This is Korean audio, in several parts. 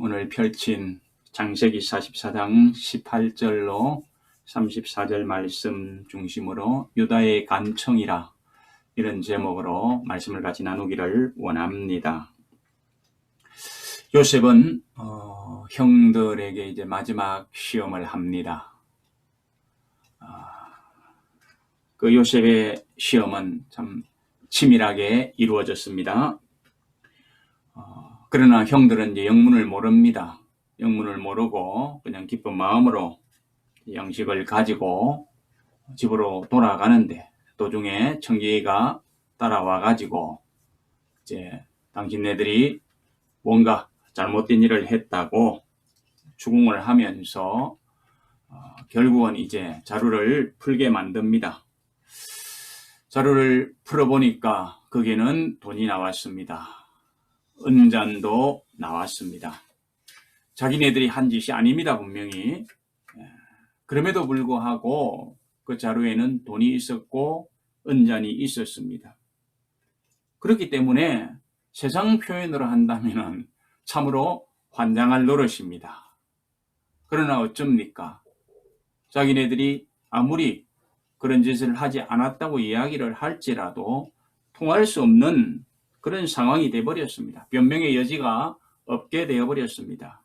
오늘 펼친 창세기 44장 18절로 34절 말씀 중심으로 유다의 간청이라 이런 제목으로 말씀을 같이 나누기를 원합니다. 요셉은 형들에게 이제 마지막 시험을 합니다. 그 요셉의 시험은 참 치밀하게 이루어졌습니다. 그러나 형들은 이제 영문을 모릅니다. 영문을 모르고 그냥 기쁜 마음으로 양식을 가지고 집으로 돌아가는데 도중에 청지기가 따라와 가지고 이제 당신네들이 뭔가 잘못된 일을 했다고 추궁을 하면서 결국은 이제 자루를 풀게 만듭니다. 자루를 풀어보니까 거기는 돈이 나왔습니다. 은잔도 나왔습니다. 자기네들이 한 짓이 아닙니다, 분명히. 그럼에도 불구하고 그 자루에는 돈이 있었고 은잔이 있었습니다. 그렇기 때문에 세상 표현으로 한다면 참으로 환장할 노릇입니다. 그러나 어쩝니까? 자기네들이 아무리 그런 짓을 하지 않았다고 이야기를 할지라도 통할 수 없는 그런 상황이 되어버렸습니다. 변명의 여지가 없게 되어버렸습니다.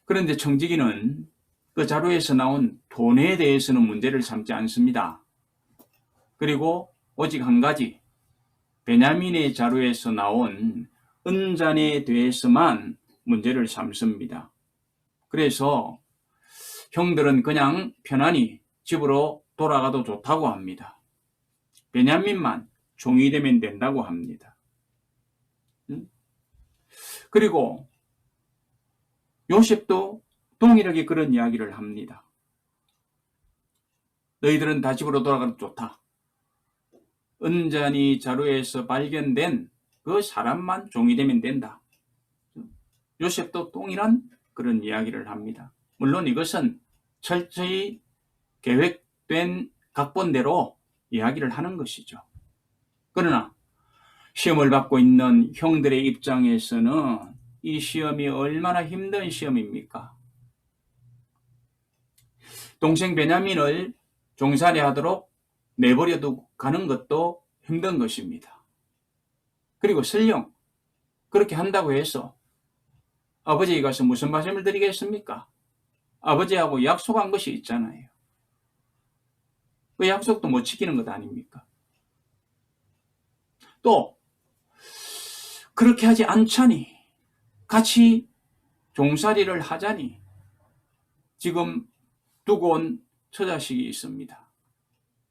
그런데 청지기는 그 자루에서 나온 돈에 대해서는 문제를 삼지 않습니다. 그리고 오직 한 가지, 베냐민의 자루에서 나온 은잔에 대해서만 문제를 삼습니다. 그래서 형들은 그냥 편안히 집으로 돌아가도 좋다고 합니다. 베냐민만 종이 되면 된다고 합니다. 그리고 요셉도 동일하게 그런 이야기를 합니다. 너희들은 다 집으로 돌아가도 좋다. 은잔이 자루에서 발견된 그 사람만 종이 되면 된다. 요셉도 동일한 그런 이야기를 합니다. 물론 이것은 철저히 계획된 각본대로 이야기를 하는 것이죠. 그러나 시험을 받고 있는 형들의 입장에서는 이 시험이 얼마나 힘든 시험입니까? 동생 베냐민을 종살이하도록 내버려 두고 가는 것도 힘든 것입니다. 그리고 설령 그렇게 한다고 해서 아버지에 가서 무슨 말씀을 드리겠습니까? 아버지하고 약속한 것이 있잖아요. 그 약속도 못 지키는 것 아닙니까? 또 그렇게 하지 않자니, 같이 종살이를 하자니 지금 두고 온 처자식이 있습니다.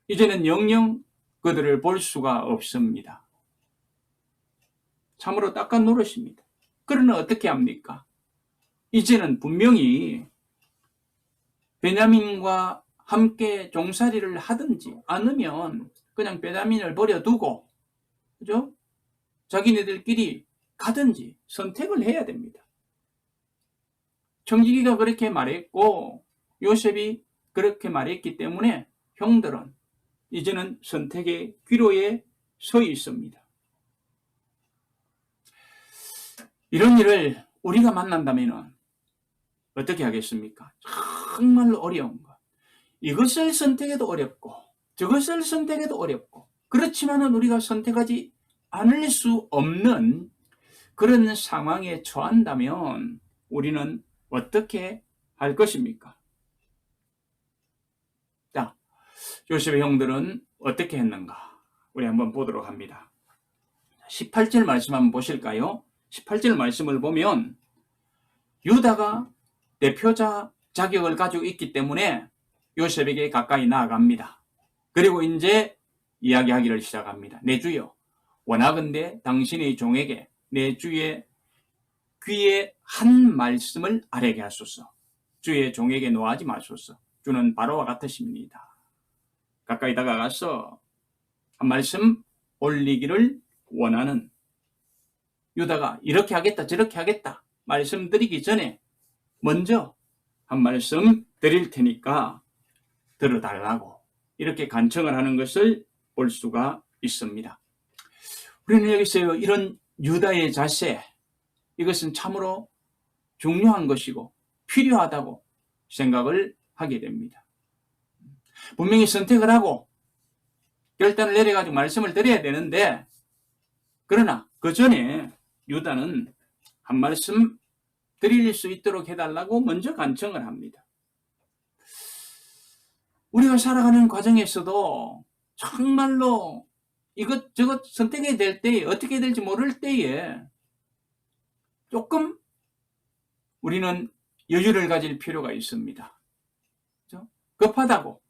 이제는 영영 그들을 볼 수가 없습니다. 참으로 딱한 노릇입니다. 그러나 어떻게 합니까? 이제는 분명히 베냐민과 함께 종살이를 하든지 않으면 그냥 베냐민을 버려두고, 그죠? 자기네들끼리 가든지 선택을 해야 됩니다. 청지기가 그렇게 말했고 요셉이 그렇게 말했기 때문에 형들은 이제는 선택의 귀로에 서 있습니다. 이런 일을 우리가 만난다면 어떻게 하겠습니까? 정말로 어려운 것. 이것을 선택해도 어렵고 저것을 선택해도 어렵고, 그렇지만은 우리가 선택하지 않을 수 없는 그런 상황에 처한다면 우리는 어떻게 할 것입니까? 자, 요셉의 형들은 어떻게 했는가? 우리 한번 보도록 합니다. 18절 말씀 한번 보실까요? 18절 말씀을 보면 유다가 대표자 자격을 가지고 있기 때문에 요셉에게 가까이 나아갑니다. 그리고 이제 이야기하기를 시작합니다. 내 주여, 원하건대 당신의 종에게 내 주의 귀에 한 말씀을 아뢰게 하소서. 주의 종에게 노하지 마소서. 주는 바로와 같으십니다. 가까이 다가가서 한 말씀 올리기를 원하는 유다가 이렇게 하겠다 저렇게 하겠다 말씀드리기 전에 먼저 한 말씀 드릴 테니까 들어달라고 이렇게 간청을 하는 것을 볼 수가 있습니다. 우리는 여기서 이런 유다의 자세, 이것은 참으로 중요한 것이고 필요하다고 생각을 하게 됩니다. 분명히 선택을 하고 결단을 내려가지고 말씀을 드려야 되는데, 그러나 그 전에 유다는 한 말씀 드릴 수 있도록 해달라고 먼저 간청을 합니다. 우리가 살아가는 과정에서도 정말로 이것저것 선택해야 될 때에, 어떻게 될지 모를 때에 조금 우리는 여유를 가질 필요가 있습니다. 그렇죠? 급하다고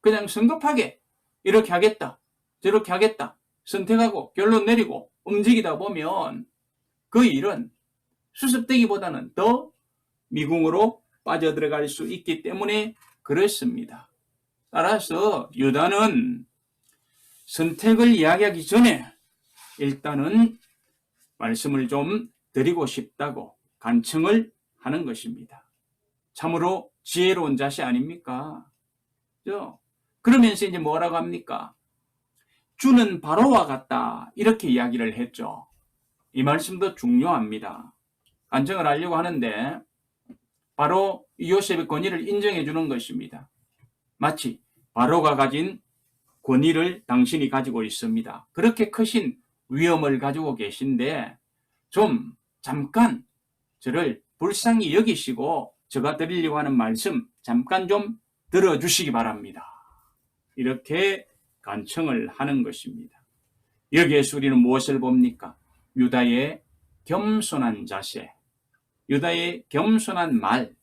그냥 성급하게 이렇게 하겠다 저렇게 하겠다 선택하고 결론 내리고 움직이다 보면 그 일은 수습되기보다는 더 미궁으로 빠져들어갈 수 있기 때문에 그렇습니다. 따라서 유다는 선택을 이야기하기 전에 일단은 말씀을 좀 드리고 싶다고 간청을 하는 것입니다. 참으로 지혜로운 자세 아닙니까? 그러면서 이제 뭐라고 합니까? 주는 바로와 같다, 이렇게 이야기를 했죠. 이 말씀도 중요합니다. 간청을 하려고 하는데 바로 요셉의 권위를 인정해 주는 것입니다. 마치 바로가 가진 권위를 당신이 가지고 있습니다. 그렇게 크신 위엄을 가지고 계신데 좀 잠깐 저를 불쌍히 여기시고 제가 드리려고 하는 말씀 잠깐 좀 들어주시기 바랍니다. 이렇게 간청을 하는 것입니다. 여기에서 우리는 무엇을 봅니까? 유다의 겸손한 자세, 유다의 겸손한 말,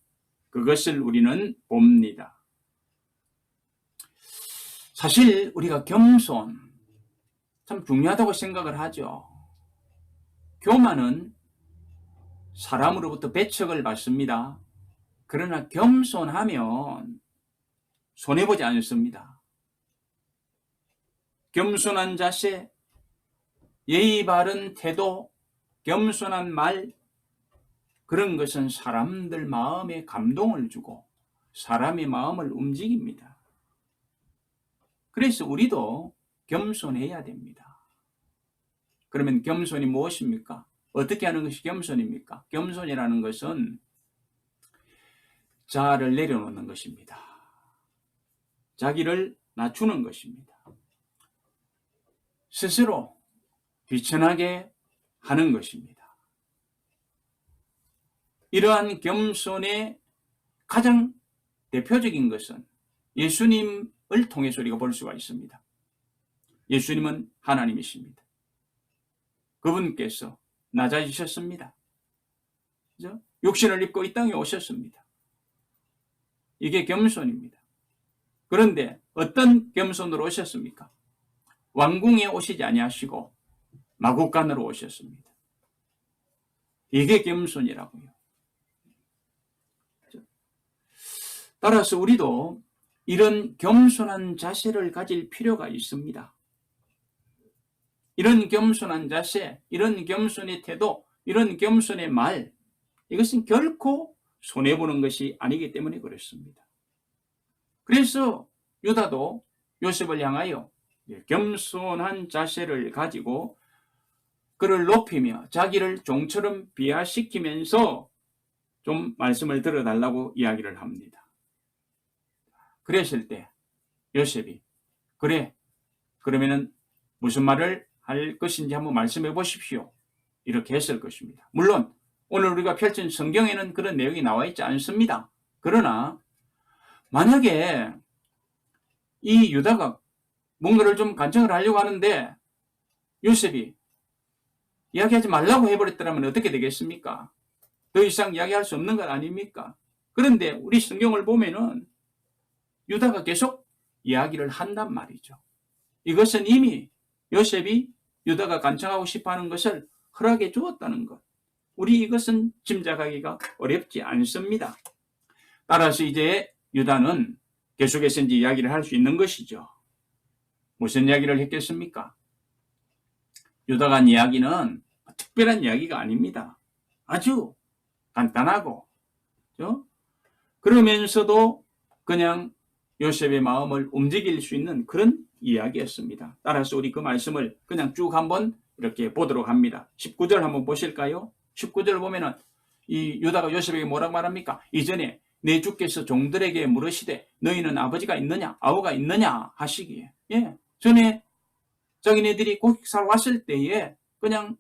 그것을 우리는 봅니다. 사실 우리가 겸손 참 중요하다고 생각을 하죠. 교만은 사람으로부터 배척을 받습니다. 그러나 겸손하면 손해보지 않습니다. 겸손한 자세, 예의 바른 태도, 겸손한 말, 그런 것은 사람들 마음에 감동을 주고 사람의 마음을 움직입니다. 그래서 우리도 겸손해야 됩니다. 그러면 겸손이 무엇입니까? 어떻게 하는 것이 겸손입니까? 겸손이라는 것은 자아를 내려놓는 것입니다. 자기를 낮추는 것입니다. 스스로 비천하게 하는 것입니다. 이러한 겸손의 가장 대표적인 것은 예수님을 통해서 우리가 볼 수가 있습니다. 예수님은 하나님이십니다. 그분께서 낮아지셨습니다. 그죠? 육신을 입고 이 땅에 오셨습니다. 이게 겸손입니다. 그런데 어떤 겸손으로 오셨습니까? 왕궁에 오시지 아니하시고 마구간으로 오셨습니다. 이게 겸손이라고요. 따라서 우리도 이런 겸손한 자세를 가질 필요가 있습니다. 이런 겸손한 자세, 이런 겸손의 태도, 이런 겸손의 말, 이것은 결코 손해보는 것이 아니기 때문에 그렇습니다. 그래서 유다도 요셉을 향하여 겸손한 자세를 가지고 그를 높이며 자기를 종처럼 비하시키면서 좀 말씀을 들어달라고 이야기를 합니다. 그랬을 때 요셉이 그래, 그러면은 무슨 말을 할 것인지 한번 말씀해 보십시오, 이렇게 했을 것입니다. 물론 오늘 우리가 펼친 성경에는 그런 내용이 나와 있지 않습니다. 그러나 만약에 이 유다가 뭔가를 좀 간청을 하려고 하는데 요셉이 이야기하지 말라고 해버렸더라면 어떻게 되겠습니까? 더 이상 이야기할 수 없는 것 아닙니까? 그런데 우리 성경을 보면은 유다가 계속 이야기를 한단 말이죠. 이것은 이미 요셉이 유다가 간청하고 싶어하는 것을 허락해 주었다는 것. 우리 이것은 짐작하기가 어렵지 않습니다. 따라서 이제 유다는 계속해서 이제 이야기를 할 수 있는 것이죠. 무슨 이야기를 했겠습니까? 유다가 한 이야기는 특별한 이야기가 아닙니다. 아주 간단하고, 그렇죠? 그러면서도 그냥 요셉의 마음을 움직일 수 있는 그런 이야기였습니다. 따라서 우리 그 말씀을 그냥 쭉 한번 이렇게 보도록 합니다. 19절 한번 보실까요? 19절 보면은 이 유다가 요셉에게 뭐라고 말합니까? 이전에 내 주께서 종들에게 물으시되 너희는 아버지가 있느냐 아우가 있느냐 하시기에, 전에 자기네들이 고기 사러 왔을 때에 그냥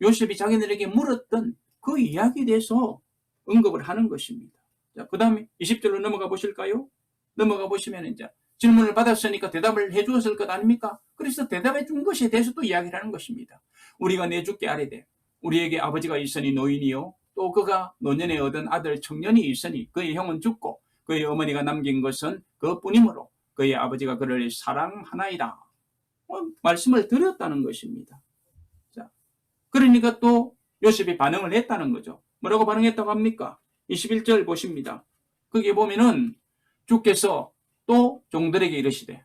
요셉이 자기네들에게 물었던 그 이야기에 대해서 언급을 하는 것입니다. 자, 그 다음에 20절로 넘어가 보실까요? 넘어가 보시면 이제 질문을 받았으니까 대답을 해 주었을 것 아닙니까? 그래서 대답해 준 것에 대해서 또 이야기를 하는 것입니다. 우리가 내 주께 아뢰되 우리에게 아버지가 있으니 노인이요 또 그가 노년에 얻은 아들 청년이 있으니 그의 형은 죽고 그의 어머니가 남긴 것은 그뿐이므로 그의 아버지가 그를 사랑하나이다. 말씀을 드렸다는 것입니다. 자, 그러니까 또 요셉이 반응을 했다는 거죠. 뭐라고 반응했다고 합니까? 21절 보십니다. 거기에 보면은 주께서 또 종들에게 이르시되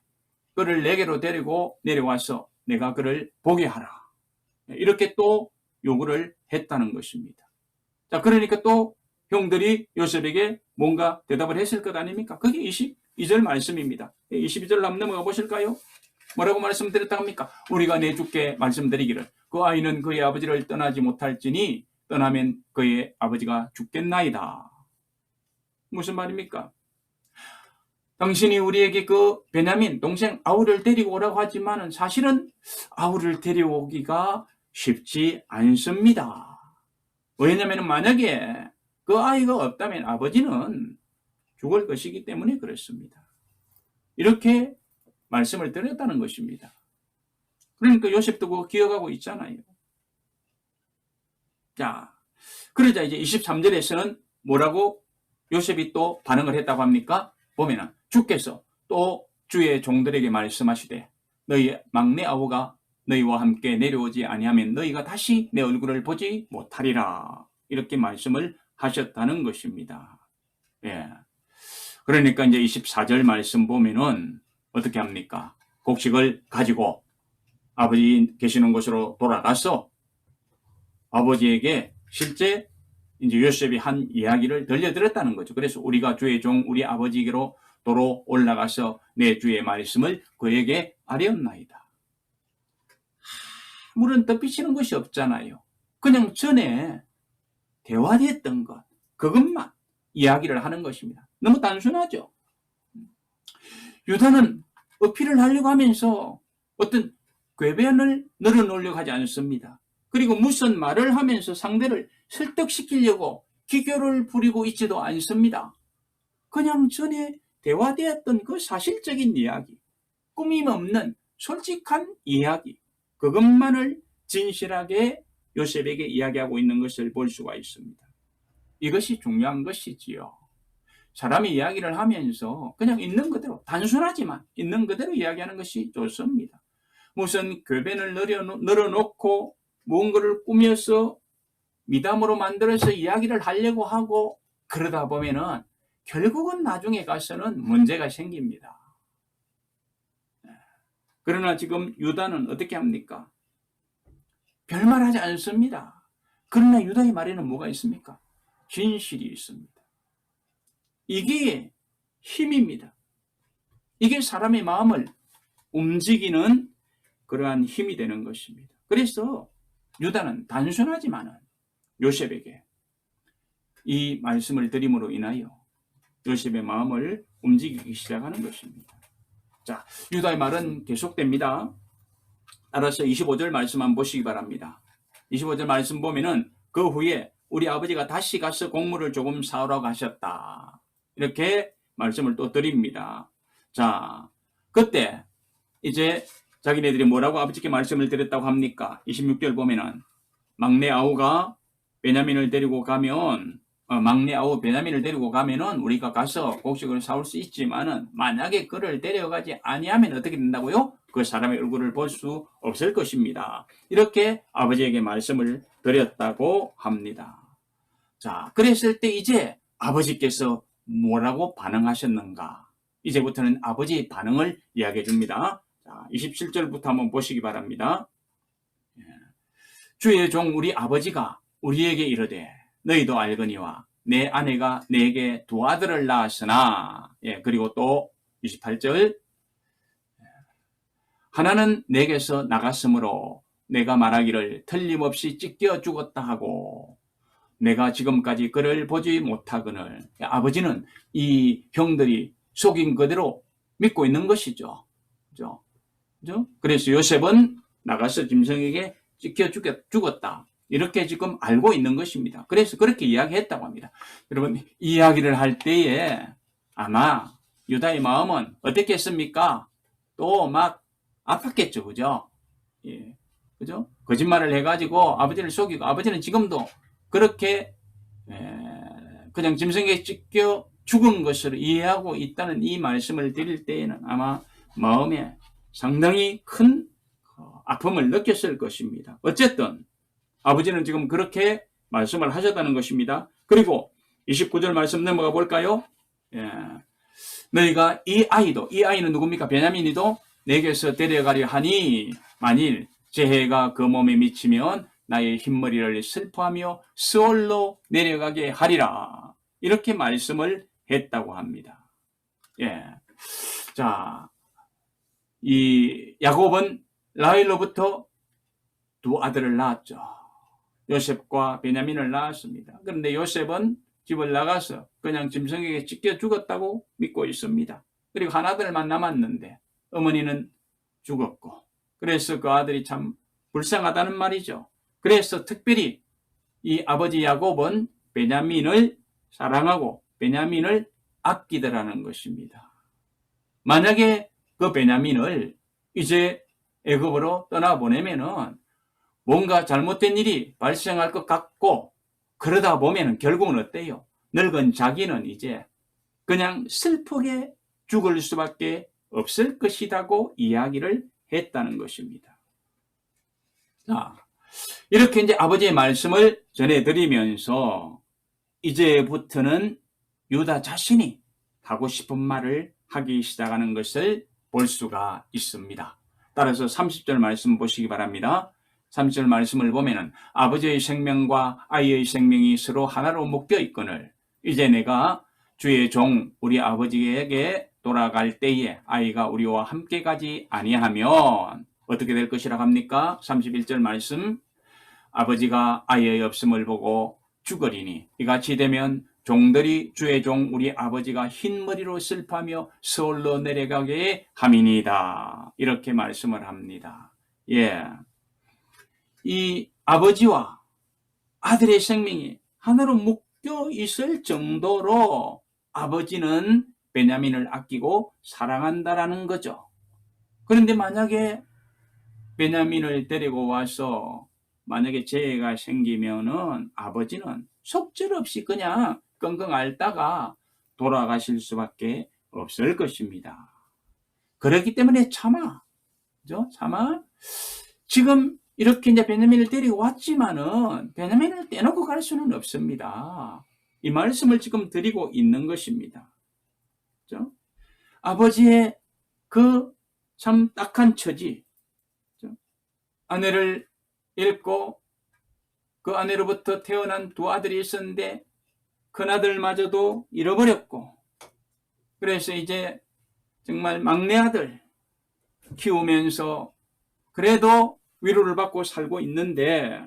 그를 내게로 데리고 내려와서 내가 그를 보게 하라. 이렇게 또 요구를 했다는 것입니다. 자, 그러니까 또 형들이 요셉에게 뭔가 대답을 했을 것 아닙니까? 그게 22절 말씀입니다. 22절 한번 넘어가 보실까요? 뭐라고 말씀드렸다고 합니까? 우리가 내 주께 말씀드리기를 그 아이는 그의 아버지를 떠나지 못할지니 떠나면 그의 아버지가 죽겠나이다. 무슨 말입니까? 당신이 우리에게 그 베냐민 동생 아우를 데리고 오라고 하지만 사실은 아우를 데려오기가 쉽지 않습니다. 왜냐하면 만약에 그 아이가 없다면 아버지는 죽을 것이기 때문에 그렇습니다. 이렇게 말씀을 드렸다는 것입니다. 그러니까 요셉도 그거 기억하고 있잖아요. 자, 그러자 이제 23절에서는 뭐라고 요셉이 또 반응을 했다고 합니까? 보면은 주께서 또 주의 종들에게 말씀하시되 너희 막내 아우가 너희와 함께 내려오지 아니하면 너희가 다시 내 얼굴을 보지 못하리라. 이렇게 말씀을 하셨다는 것입니다. 예. 그러니까 이제 24절 말씀 보면은 어떻게 합니까? 곡식을 가지고 아버지 계시는 곳으로 돌아가서 아버지에게 실제 이제 요셉이 한 이야기를 들려드렸다는 거죠. 그래서 우리가 주의 종 우리 아버지에게로 도로 올라가서 내 주의 말씀을 그에게 아뢰었나이다. 아무런 덧비치는 것이 없잖아요. 그냥 전에 대화됐던 것, 그것만 이야기를 하는 것입니다. 너무 단순하죠. 유다는 어필을 하려고 하면서 어떤 궤변을 늘어놓으려고 하지 않습니다. 그리고 무슨 말을 하면서 상대를 설득시키려고 기교를 부리고 있지도 않습니다. 그냥 전에 대화되었던 그 사실적인 이야기, 꾸밈 없는 솔직한 이야기, 그것만을 진실하게 요셉에게 이야기하고 있는 것을 볼 수가 있습니다. 이것이 중요한 것이지요. 사람이 이야기를 하면서 그냥 있는 그대로, 단순하지만 있는 그대로 이야기하는 것이 좋습니다. 무슨 궤변을 늘어놓고 무언가를 꾸며서 미담으로 만들어서 이야기를 하려고 하고 그러다 보면은 결국은 나중에 가서는 문제가 생깁니다. 그러나 지금 유다는 어떻게 합니까? 별말하지 않습니다. 그러나 유다의 말에는 뭐가 있습니까? 진실이 있습니다. 이게 힘입니다. 이게 사람의 마음을 움직이는 그러한 힘이 되는 것입니다. 그래서 유다는 단순하지만은 요셉에게 이 말씀을 드림으로 인하여 요셉의 마음을 움직이기 시작하는 것입니다. 자, 유다의 말은 계속됩니다. 따라서 25절 말씀 한번 보시기 바랍니다. 25절 말씀 보면은 그 후에 우리 아버지가 다시 가서 곡물을 조금 사오라고 하셨다. 이렇게 말씀을 또 드립니다. 자, 그때 이제 자기네들이 뭐라고 아버지께 말씀을 드렸다고 합니까? 26절 보면은 막내 아우가 베냐민을 데리고 가면 막내 아우 베냐민을 데리고 가면은 우리가 가서 곡식을 사올 수 있지만은 만약에 그를 데려가지 아니하면 어떻게 된다고요? 그 사람의 얼굴을 볼 수 없을 것입니다. 이렇게 아버지에게 말씀을 드렸다고 합니다. 자, 그랬을 때 이제 아버지께서 뭐라고 반응하셨는가? 이제부터는 아버지의 반응을 이야기해 줍니다. 자, 27절부터 한번 보시기 바랍니다. 주의 종 우리 아버지가 우리에게 이르되 너희도 알거니와 내 아내가 내게 두 아들을 낳았으나 그리고 또 28절 하나는 내게서 나갔으므로 내가 말하기를 틀림없이 찢겨 죽었다 하고 내가 지금까지 그를 보지 못하거늘. 아버지는 이 형들이 속인 그대로 믿고 있는 것이죠. 그죠? 그죠? 그래서 요셉은 나가서 짐승에게 찢겨 죽었다. 이렇게 지금 알고 있는 것입니다. 그래서 그렇게 이야기했다고 합니다. 여러분, 이야기를 할 때에 아마 유다의 마음은 어떻겠습니까? 또 막 아팠겠죠. 그죠? 예. 그죠? 거짓말을 해가지고 아버지를 속이고, 아버지는 지금도 그렇게 그냥 짐승에게 찢겨 죽은 것으로 이해하고 있다는 이 말씀을 드릴 때에는 아마 마음에 상당히 큰 아픔을 느꼈을 것입니다. 어쨌든 아버지는 지금 그렇게 말씀을 하셨다는 것입니다. 그리고 29절 말씀 넘어가 볼까요? 예. 너희가 이 아이는 누굽니까? 베냐민이도 내게서 데려가려 하니 만일 재해가 그 몸에 미치면 나의 흰머리를 슬퍼하며 스올로 내려가게 하리라. 이렇게 말씀을 했다고 합니다. 예. 자, 이 야곱은 라헬로부터 두 아들을 낳았죠. 요셉과 베냐민을 낳았습니다. 그런데 요셉은 집을 나가서 그냥 짐승에게 찢겨 죽었다고 믿고 있습니다. 그리고 한 아들만 남았는데 어머니는 죽었고, 그래서 그 아들이 참 불쌍하다는 말이죠. 그래서 특별히 이 아버지 야곱은 베냐민을 사랑하고 베냐민을 아끼더라는 것입니다. 만약에 그 베냐민을 이제 애굽으로 떠나보내면은 뭔가 잘못된 일이 발생할 것 같고, 그러다 보면은 결국은 어때요? 늙은 자기는 이제 그냥 슬프게 죽을 수밖에 없을 것이라고 이야기를 했다는 것입니다. 자, 이렇게 이제 아버지의 말씀을 전해드리면서 이제부터는 유다 자신이 하고 싶은 말을 하기 시작하는 것을 볼 수가 있습니다. 따라서 30절 말씀 보시기 바랍니다. 30절 말씀을 보면은 아버지의 생명과 아이의 생명이 서로 하나로 묶여 있거늘 이제 내가 주의 종 우리 아버지에게 돌아갈 때에 아이가 우리와 함께 가지 아니하면 어떻게 될 것이라 합니까? 31절 말씀, 아버지가 아이의 없음을 보고 죽으리니 이같이 되면 종들이 주의 종 우리 아버지가 흰머리로 슬퍼하며 서울로 내려가게 함이니이다. 이렇게 말씀을 합니다. 예, 이 아버지와 아들의 생명이 하나로 묶여 있을 정도로 아버지는 베냐민을 아끼고 사랑한다라는 거죠. 그런데 만약에 베냐민을 데리고 와서 만약에 재해가 생기면은 아버지는 속절없이 그냥 끙끙 앓다가 돌아가실 수밖에 없을 것입니다. 그렇기 때문에 차마, 그죠? 차마 지금 이렇게 이제 베냐민을 데리고 왔지만은 베냐민을 떼놓고 갈 수는 없습니다. 이 말씀을 지금 드리고 있는 것입니다. 그죠? 아버지의 그 참 딱한 처지, 그죠? 아내를 잃고 그 아내로부터 태어난 두 아들이 있었는데 큰아들마저도 잃어버렸고, 그래서 이제 정말 막내 아들 키우면서 그래도 위로를 받고 살고 있는데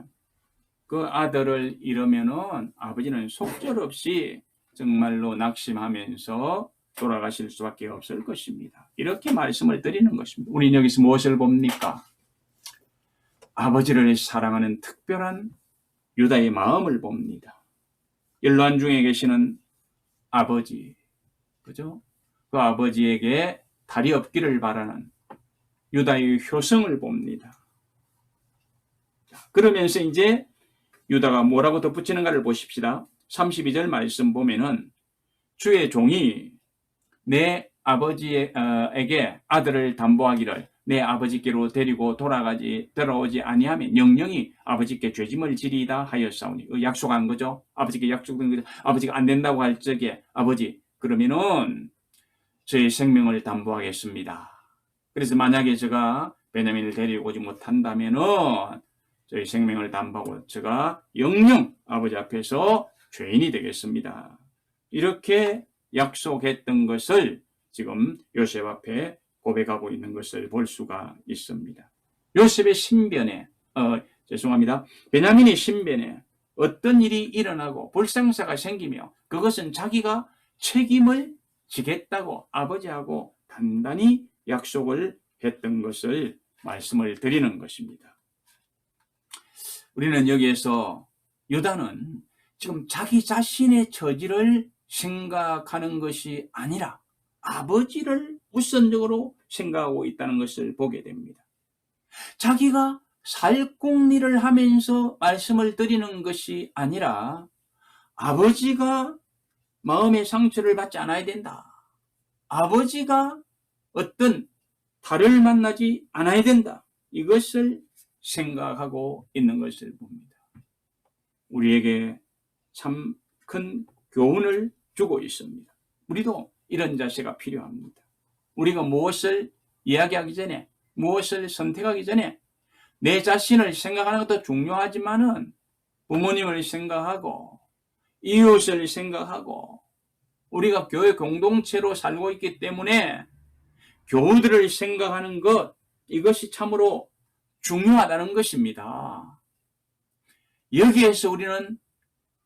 그 아들을 잃으면은 아버지는 속절없이 정말로 낙심하면서 돌아가실 수밖에 없을 것입니다. 이렇게 말씀을 드리는 것입니다. 우리는 여기서 무엇을 봅니까? 아버지를 사랑하는 특별한 유다의 마음을 봅니다. 열란 중에 계시는 아버지, 그죠? 그 아버지에게 달이 없기를 바라는 유다의 효성을 봅니다. 그러면서 이제 유다가 뭐라고 덧붙이는가를 보십시다. 32절 말씀 보면은 주의 종이 내 아버지에게 아들을 담보하기를 내 아버지께로 데리고 돌아오지 아니하면 영영이 아버지께 죄짐을 지리이다 하였사오니, 약속한 거죠. 아버지께 약속된 거죠. 아버지가 안 된다고 할 적에 아버지 그러면은 저의 생명을 담보하겠습니다. 그래서 만약에 제가 베냐민을 데리고 오지 못한다면은 저희 생명을 담보하고 제가 영영 아버지 앞에서 죄인이 되겠습니다. 이렇게 약속했던 것을 지금 요셉 앞에 고백하고 있는 것을 볼 수가 있습니다. 요셉의 신변에, 베냐민의 신변에 어떤 일이 일어나고 불상사가 생기며 그것은 자기가 책임을 지겠다고 아버지하고 단단히 약속을 했던 것을 말씀을 드리는 것입니다. 우리는 여기에서 유다는 지금 자기 자신의 처지를 생각하는 것이 아니라 아버지를 우선적으로 생각하고 있다는 것을 보게 됩니다. 자기가 살궁리를 하면서 말씀을 드리는 것이 아니라 아버지가 마음의 상처를 받지 않아야 된다. 아버지가 어떤 달을 만나지 않아야 된다. 이것을 생각하고 있는 것을 봅니다. 우리에게 참 큰 교훈을 주고 있습니다. 우리도 이런 자세가 필요합니다. 우리가 무엇을 이야기하기 전에, 무엇을 선택하기 전에 내 자신을 생각하는 것도 중요하지만은 부모님을 생각하고 이웃을 생각하고 우리가 교회 공동체로 살고 있기 때문에 교우들을 생각하는 것, 이것이 참으로 중요하다는 것입니다. 여기에서 우리는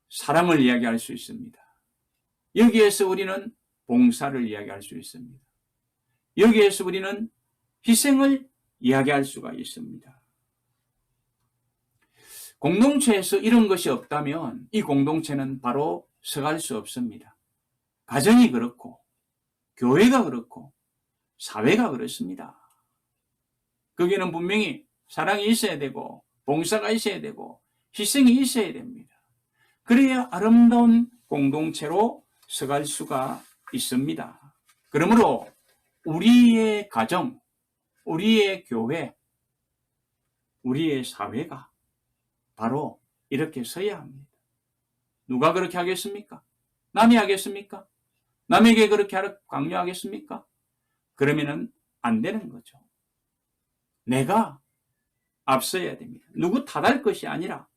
사랑을 이야기할 수 있습니다. 여기에서 우리는 봉사를 이야기할 수 있습니다. 여기에서 우리는 희생을 이야기할 수가 있습니다. 공동체에서 이런 것이 없다면 이 공동체는 바로 서갈 수 없습니다. 가정이 그렇고 교회가 그렇고 사회가 그렇습니다. 거기는 분명히 사랑이 있어야 되고 봉사가 있어야 되고 희생이 있어야 됩니다. 그래야 아름다운 공동체로 서갈 수가 있습니다. 그러므로 우리의 가정, 우리의 교회, 우리의 사회가 바로 이렇게 서야 합니다. 누가 그렇게 하겠습니까? 남이 하겠습니까? 남에게 그렇게 강요하겠습니까? 그러면은 안 되는 거죠. 내가 앞서야 됩니다. 누구 탓할 것이 아니라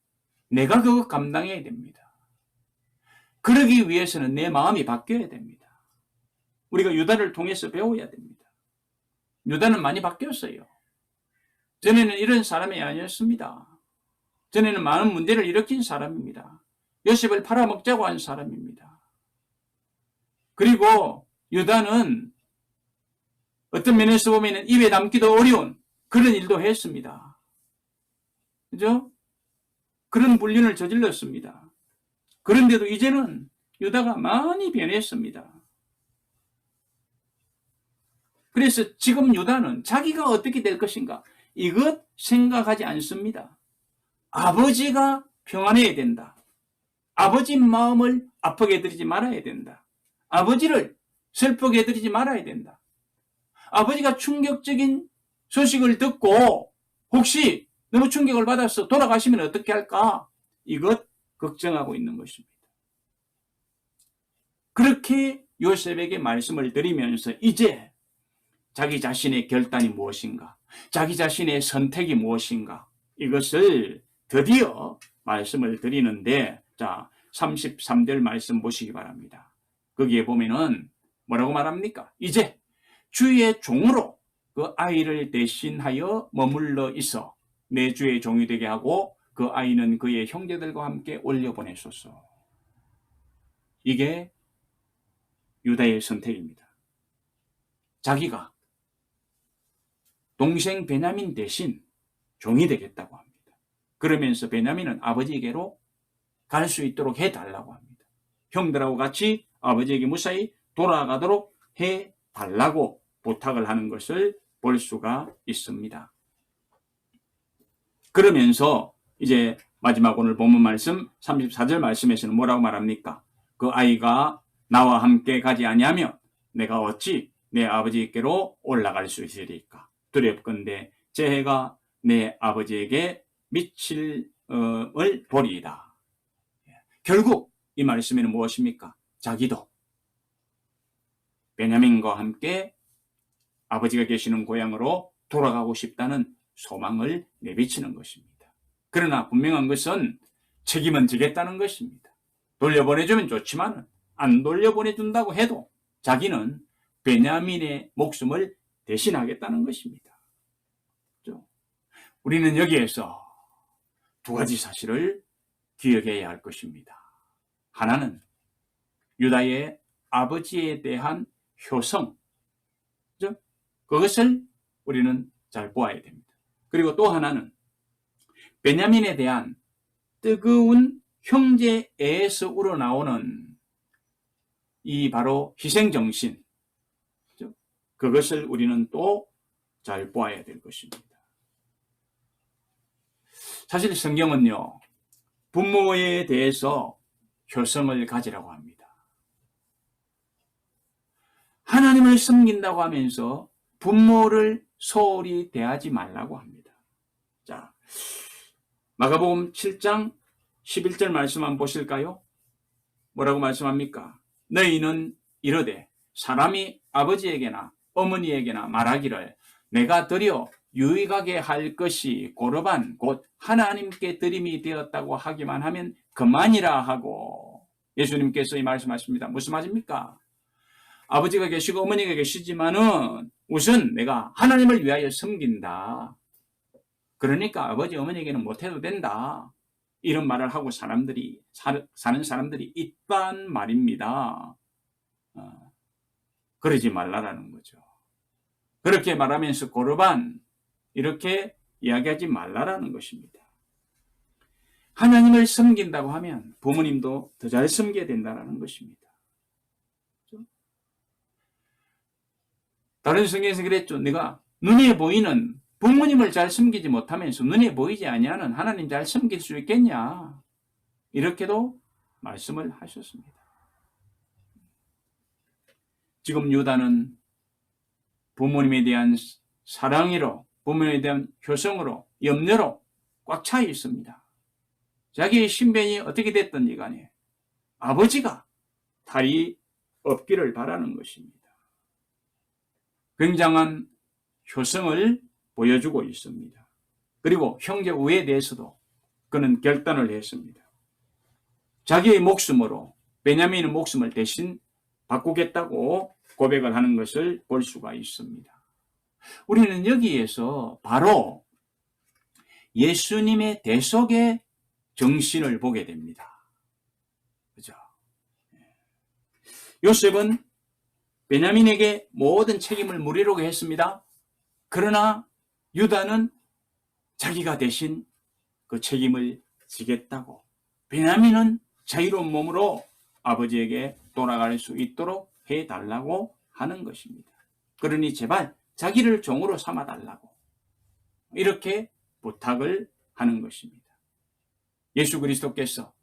내가 그거 감당해야 됩니다. 그러기 위해서는 내 마음이 바뀌어야 됩니다. 우리가 유다를 통해서 배워야 됩니다. 유다는 많이 바뀌었어요. 전에는 이런 사람이 아니었습니다. 전에는 많은 문제를 일으킨 사람입니다. 요셉을 팔아먹자고 한 사람입니다. 그리고 유다는 어떤 면에서 보면 입에 담기도 어려운 그런 일도 했습니다. 그죠? 그런 불륜을 저질렀습니다. 그런데도 이제는 유다가 많이 변했습니다. 그래서 지금 유다는 자기가 어떻게 될 것인가 이것 생각하지 않습니다. 아버지가 평안해야 된다. 아버지 마음을 아프게 해드리지 말아야 된다. 아버지를 슬프게 해드리지 말아야 된다. 아버지가 충격적인 소식을 듣고 혹시 너무 충격을 받아서 돌아가시면 어떻게 할까? 이것 걱정하고 있는 것입니다. 그렇게 요셉에게 말씀을 드리면서 이제 자기 자신의 결단이 무엇인가? 자기 자신의 선택이 무엇인가? 이것을 드디어 말씀을 드리는데, 자, 33절 말씀 보시기 바랍니다. 거기에 보면은 뭐라고 말합니까? 이제 주의 종으로 그 아이를 대신하여 머물러 있어 내 주의 종이 되게 하고 그 아이는 그의 형제들과 함께 올려보내소서. 이게 유다의 선택입니다. 자기가 동생 베냐민 대신 종이 되겠다고 합니다. 그러면서 베냐민은 아버지에게로 갈 수 있도록 해달라고 합니다. 형들하고 같이 아버지에게 무사히 돌아가도록 해달라고 부탁을 하는 것을 볼 수가 있습니다. 그러면서 이제 마지막 오늘 본문 말씀 34절 말씀에서는 뭐라고 말합니까? 그 아이가 나와 함께 가지 아니하면 내가 어찌 내 아버지께로 올라갈 수 있으리까? 두렵건대 제 해가 내 아버지에게 미칠 보리이다. 결국 이 말씀에는 무엇입니까? 자기도 베냐민과 함께 아버지가 계시는 고향으로 돌아가고 싶다는 소망을 내비치는 것입니다. 그러나 분명한 것은 책임은 지겠다는 것입니다. 돌려보내주면 좋지만 안 돌려보내준다고 해도 자기는 베냐민의 목숨을 대신하겠다는 것입니다. 우리는 여기에서 두 가지 사실을 기억해야 할 것입니다. 하나는 유다의 아버지에 대한 효성, 그것을 우리는 잘 보아야 됩니다. 그리고 또 하나는 베냐민에 대한 뜨거운 형제애에서 우러나오는 이 바로 희생정신, 그것을 우리는 또 잘 보아야 될 것입니다. 사실 성경은요, 부모에 대해서 효성을 가지라고 합니다. 하나님을 섬긴다고 하면서 부모를 소홀히 대하지 말라고 합니다. 자, 마가복음 7장 11절 말씀 한번 보실까요? 뭐라고 말씀합니까? 너희는 이르되 사람이 아버지에게나 어머니에게나 말하기를 내가 드려 유익하게 할 것이 고르반 곧 하나님께 드림이 되었다고 하기만 하면 그만이라 하고, 예수님께서 이 말씀하십니다. 무슨 말입니까? 아버지가 계시고 어머니가 계시지만은 우선 내가 하나님을 위하여 섬긴다. 그러니까 아버지 어머니에게는 못해도 된다. 이런 말을 하고 사는 사람들이 있단 말입니다. 그러지 말라라는 거죠. 그렇게 말하면서 고르반 이렇게 이야기하지 말라라는 것입니다. 하나님을 섬긴다고 하면 부모님도 더 잘 섬겨야 된다는 것입니다. 다른 성경에서 그랬죠. 내가 눈에 보이는 부모님을 잘 섬기지 못하면서 눈에 보이지 아니하는 하나님 잘 섬길 수 있겠냐, 이렇게도 말씀을 하셨습니다. 지금 유다는 부모님에 대한 사랑으로, 부모님에 대한 효성으로, 염려로 꽉 차 있습니다. 자기의 신변이 어떻게 됐든지 간에 아버지가 탈이 없기를 바라는 것입니다. 굉장한 효성을 보여주고 있습니다. 그리고 형제 우애에 대해서도 그는 결단을 했습니다. 자기의 목숨으로 베냐민의 목숨을 대신 바꾸겠다고 고백을 하는 것을 볼 수가 있습니다. 우리는 여기에서 바로 예수님의 대속의 정신을 보게 됩니다. 그죠? 요셉은 베냐민에게 모든 책임을 물으려고 했습니다. 그러나 유다는 자기가 대신 그 책임을 지겠다고, 베냐민은 자유로운 몸으로 아버지에게 돌아갈 수 있도록 해달라고 하는 것입니다. 그러니 제발 자기를 종으로 삼아달라고 이렇게 부탁을 하는 것입니다. 예수 그리스도께서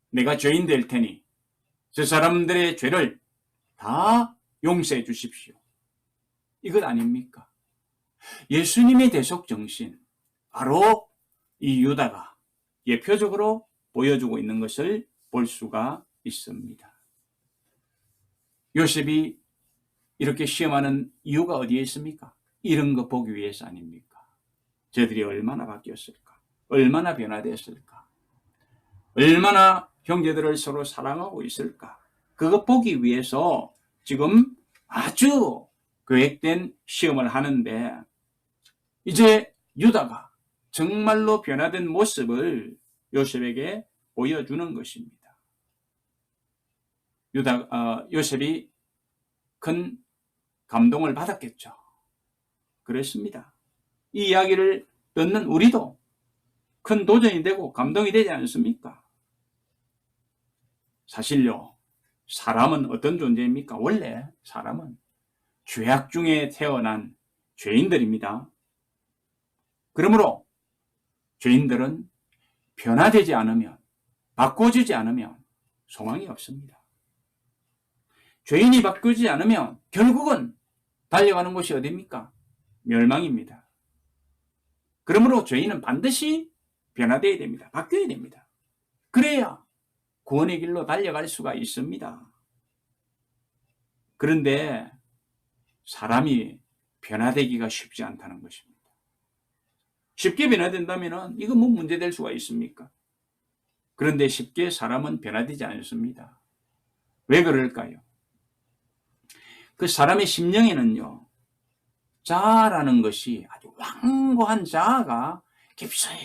내가 죄인 될 테니 저 사람들의 죄를 다 용서해 주십시오, 이것 아닙니까? 예수님의 대속 정신, 바로 이 유다가 예표적으로 보여주고 있는 것을 볼 수가 있습니다. 요셉이 이렇게 시험하는 이유가 어디에 있습니까? 이런 거 보기 위해서 아닙니까? 저들이 얼마나 바뀌었을까? 얼마나 변화되었을까? 얼마나 형제들을 서로 사랑하고 있을까? 그거 보기 위해서 지금 아주 계획된 시험을 하는데, 이제 유다가 정말로 변화된 모습을 요셉에게 보여주는 것입니다. 요셉이 큰 감동을 받았겠죠. 그렇습니다. 이 이야기를 듣는 우리도 큰 도전이 되고 감동이 되지 않습니까? 사실요, 사람은 어떤 존재입니까? 원래 사람은 죄악 중에 태어난 죄인들입니다. 그러므로 죄인들은 변화되지 않으면, 바꿔주지 않으면 소망이 없습니다. 죄인이 바꾸지 않으면 결국은 달려가는 곳이 어디입니까? 멸망입니다. 그러므로 죄인은 반드시 변화되어야 됩니다. 바뀌어야 됩니다. 그래야 구원의 길로 달려갈 수가 있습니다. 그런데 사람이 변화되기가 쉽지 않다는 것입니다. 쉽게 변화된다면 이거 뭐 문제될 수가 있습니까? 그런데 쉽게 사람은 변화되지 않습니다. 왜 그럴까요? 그 사람의 심령에는요, 자아라는 것이 아주 완고한 자아가 깊숙이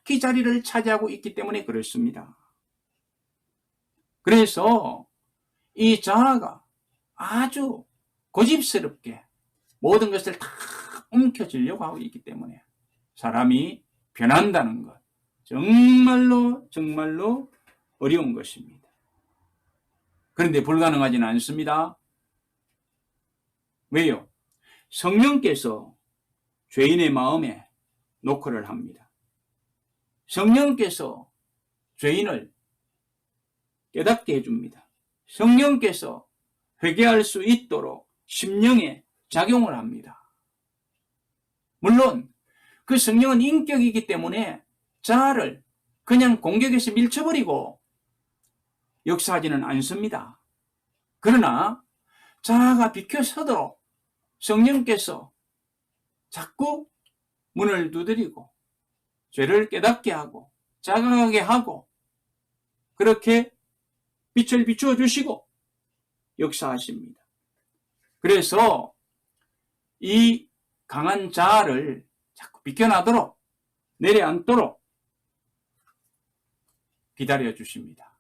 정확히 자리를 차지하고 있기 때문에 그렇습니다. 그래서 이 자아가 아주 고집스럽게 모든 것을 다 움켜쥐려고 하고 있기 때문에 사람이 변한다는 것, 정말로 어려운 것입니다. 그런데 불가능하지는 않습니다. 왜요? 성령께서 죄인의 마음에 노크를 합니다. 성령께서 죄인을 깨닫게 해줍니다. 성령께서 회개할 수 있도록 심령에 작용을 합니다. 물론 그 성령은 인격이기 때문에 자아를 그냥 공격해서 밀쳐버리고 역사하지는 않습니다. 그러나 자아가 비켜서도록 성령께서 자꾸 문을 두드리고 죄를 깨닫게 하고 자각하게 하고 그렇게 빛을 비추어 주시고 역사하십니다. 그래서 이 강한 자아를 자꾸 비켜나도록 내려앉도록 기다려 주십니다.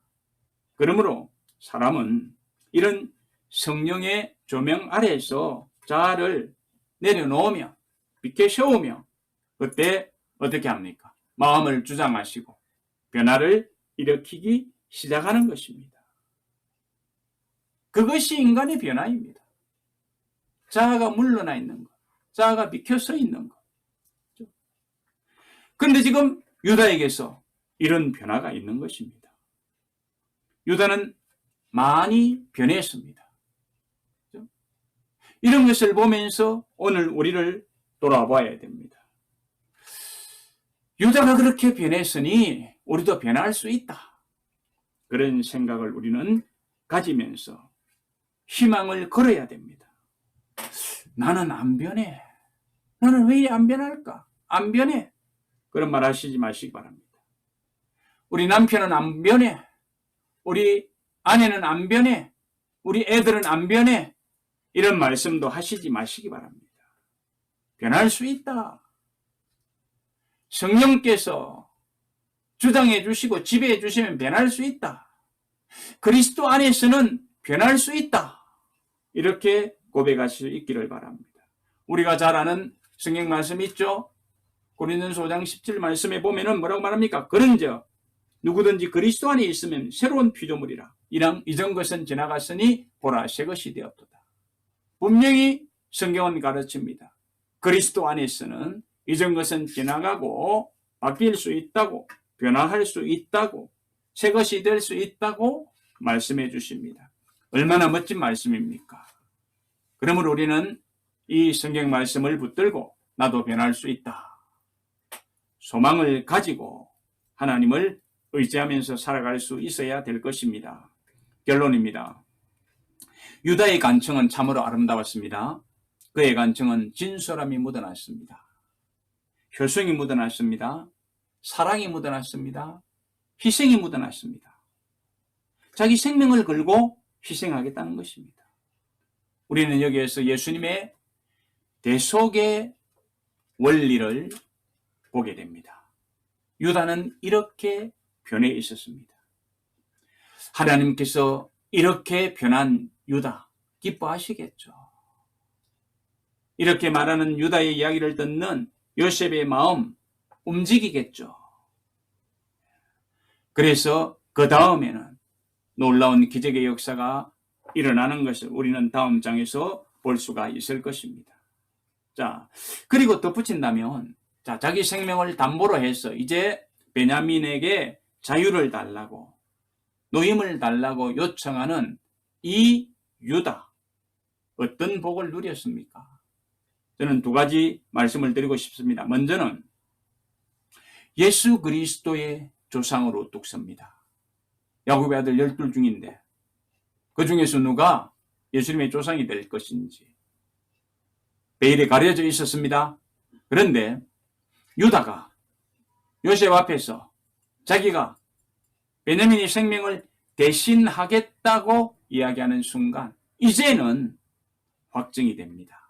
그러므로 사람은 이런 성령의 조명 아래에서 자아를 내려놓으며 비켜 세우며 그때 어떻게 합니까? 마음을 주장하시고 변화를 일으키기 시작하는 것입니다. 그것이 인간의 변화입니다. 자아가 물러나 있는 것, 자아가 비켜서 있는 것. 그런데 지금 유다에게서 이런 변화가 있는 것입니다. 유다는 많이 변했습니다. 이런 것을 보면서 오늘 우리를 돌아봐야 됩니다. 유다가 그렇게 변했으니 우리도 변할 수 있다. 그런 생각을 우리는 가지면서 희망을 걸어야 됩니다. 나는 안 변해. 나는 왜 안 변할까? 안 변해. 그런 말 하시지 마시기 바랍니다. 우리 남편은 안 변해. 우리 아내는 안 변해. 우리 애들은 안 변해. 이런 말씀도 하시지 마시기 바랍니다. 변할 수 있다. 성령께서 주장해 주시고 지배해 주시면 변할 수 있다. 그리스도 안에서는 변할 수 있다. 이렇게 고백할 수 있기를 바랍니다. 우리가 잘 아는 성경 말씀 있죠? 고린도전서 5장 17 말씀에 보면은 뭐라고 말합니까? 그런즉 누구든지 그리스도 안에 있으면 새로운 피조물이라. 이전 것은 지나갔으니 보라 새 것이 되었도다. 분명히 성경은 가르칩니다. 그리스도 안에서는 이전 것은 지나가고 바뀔 수 있다고, 변화할 수 있다고, 새 것이 될 수 있다고 말씀해 주십니다. 얼마나 멋진 말씀입니까? 그러므로 우리는 이 성경 말씀을 붙들고 나도 변할 수 있다. 소망을 가지고 하나님을 의지하면서 살아갈 수 있어야 될 것입니다. 결론입니다. 유다의 간청은 참으로 아름다웠습니다. 그의 간청은 진솔함이 묻어났습니다. 효성이 묻어났습니다. 사랑이 묻어났습니다. 희생이 묻어났습니다. 자기 생명을 걸고 희생하겠다는 것입니다. 우리는 여기에서 예수님의 대속의 원리를 보게 됩니다. 유다는 이렇게 변해 있었습니다. 하나님께서 이렇게 변한 유다 기뻐하시겠죠. 이렇게 말하는 유다의 이야기를 듣는 요셉의 마음 움직이겠죠. 그래서 그 다음에는 놀라운 기적의 역사가 일어나는 것을 우리는 다음 장에서 볼 수가 있을 것입니다. 자, 그리고 덧붙인다면 자기 생명을 담보로 해서 이제 베냐민에게 자유를 달라고 노임을 달라고 요청하는 이 유다 어떤 복을 누렸습니까? 저는 두 가지 말씀을 드리고 싶습니다. 먼저는 예수 그리스도의 조상으로 우뚝 섭니다. 야곱의 아들 12 중인데 그 중에서 누가 예수님의 조상이 될 것인지 베일에 가려져 있었습니다. 그런데 유다가 요셉 앞에서 자기가 베냐민의 생명을 대신하겠다고 이야기하는 순간 이제는 확정이 됩니다.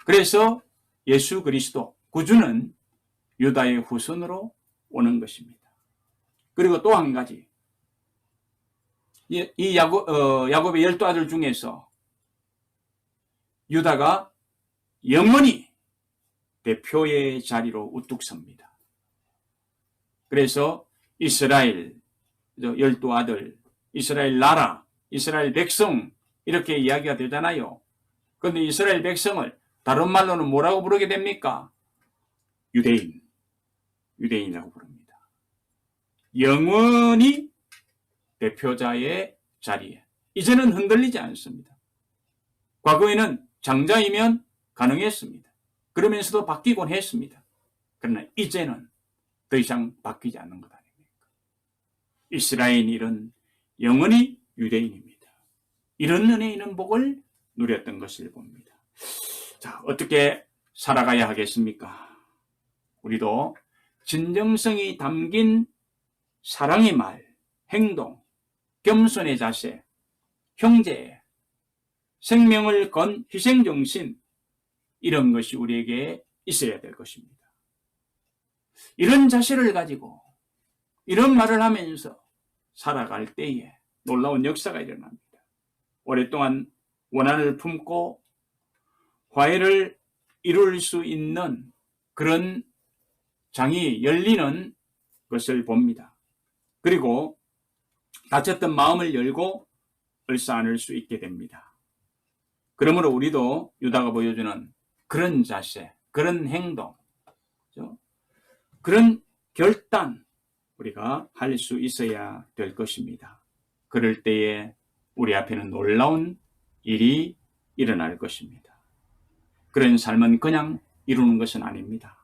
그래서 예수 그리스도 구주는 유다의 후손으로 오는 것입니다. 그리고 또 한 가지, 이 야곱의 12아들 중에서 유다가 영원히 대표의 자리로 우뚝 섭니다. 그래서 이스라엘 12아들, 이스라엘 나라, 이스라엘 백성 이렇게 이야기가 되잖아요. 그런데 이스라엘 백성을 다른 말로는 뭐라고 부르게 됩니까? 유대인이라고 부릅니다. 영원히 대표자의 자리에 이제는 흔들리지 않습니다. 과거에는 장자이면 가능했습니다. 그러면서도 바뀌곤 했습니다. 그러나 이제는 더 이상 바뀌지 않는 것 아닙니까? 이스라엘인은 영원히 유대인입니다. 이런 은혜 있는 복을 누렸던 것을 봅니다. 자, 어떻게 살아가야 하겠습니까? 우리도 진정성이 담긴 사랑의 말, 행동, 겸손의 자세, 형제, 생명을 건 희생정신, 이런 것이 우리에게 있어야 될 것입니다. 이런 자세를 가지고 이런 말을 하면서 살아갈 때에 놀라운 역사가 일어납니다. 오랫동안 원한을 품고 화해를 이룰 수 있는 그런 장이 열리는 것을 봅니다. 그리고 다쳤던 마음을 열고 을사안을 수 있게 됩니다. 그러므로 우리도 유다가 보여주는 그런 자세, 그런 행동, 그런 결단 우리가 할 수 있어야 될 것입니다. 그럴 때에 우리 앞에는 놀라운 일이 일어날 것입니다. 그런 삶은 그냥 이루는 것은 아닙니다.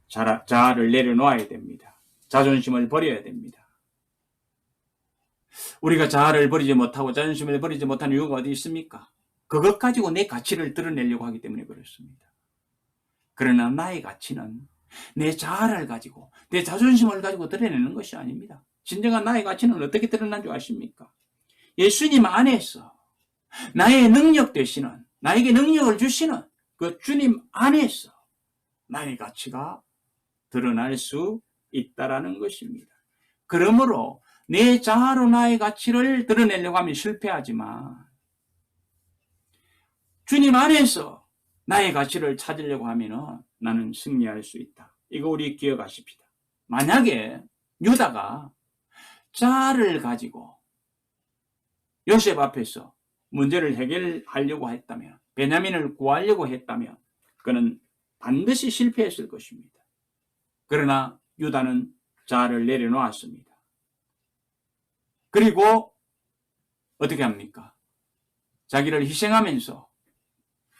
자아를 내려놓아야 됩니다. 자존심을 버려야 됩니다. 우리가 자아를 버리지 못하고 자존심을 버리지 못하는 이유가 어디 있습니까? 그것 가지고 내 가치를 드러내려고 하기 때문에 그렇습니다. 그러나 나의 가치는 내 자아를 가지고 내 자존심을 가지고 드러내는 것이 아닙니다. 진정한 나의 가치는 어떻게 드러난 줄 아십니까? 예수님 안에서 나의 능력 되시는, 나에게 능력을 주시는 그 주님 안에서 나의 가치가 드러날 수 있다라는 것입니다. 그러므로 내 자아로 나의 가치를 드러내려고 하면 실패하지만 주님 안에서 나의 가치를 찾으려고 하면 나는 승리할 수 있다. 이거 우리 기억하십시다. 만약에 유다가 자아를 가지고 요셉 앞에서 문제를 해결하려고 했다면, 베냐민을 구하려고 했다면 그는 반드시 실패했을 것입니다. 그러나 유다는 자아를 내려놓았습니다. 그리고 어떻게 합니까? 자기를 희생하면서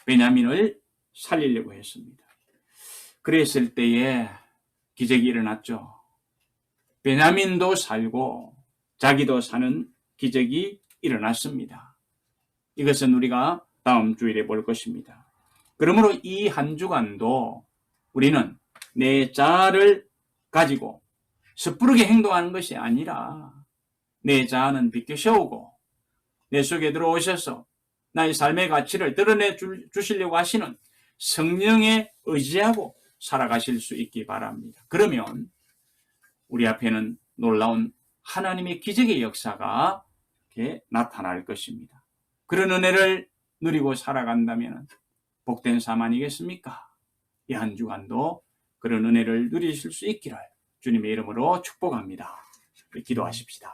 베냐민을 살리려고 했습니다. 그랬을 때에 기적이 일어났죠. 베냐민도 살고 자기도 사는 기적이 일어났습니다. 이것은 우리가 다음 주일에 볼 것입니다. 그러므로 이 한 주간도 우리는 내 자아를 가지고 섣부르게 행동하는 것이 아니라 내 자아는 비켜세우고 내 속에 들어오셔서 나의 삶의 가치를 드러내 주시려고 하시는 성령에 의지하고 살아가실 수 있기 바랍니다. 그러면 우리 앞에는 놀라운 하나님의 기적의 역사가 이렇게 나타날 것입니다. 그런 은혜를 누리고 살아간다면 복된 삶 아니겠습니까? 이 한 주간도 그런 은혜를 누리실 수 있기를 주님의 이름으로 축복합니다. 기도하십시다.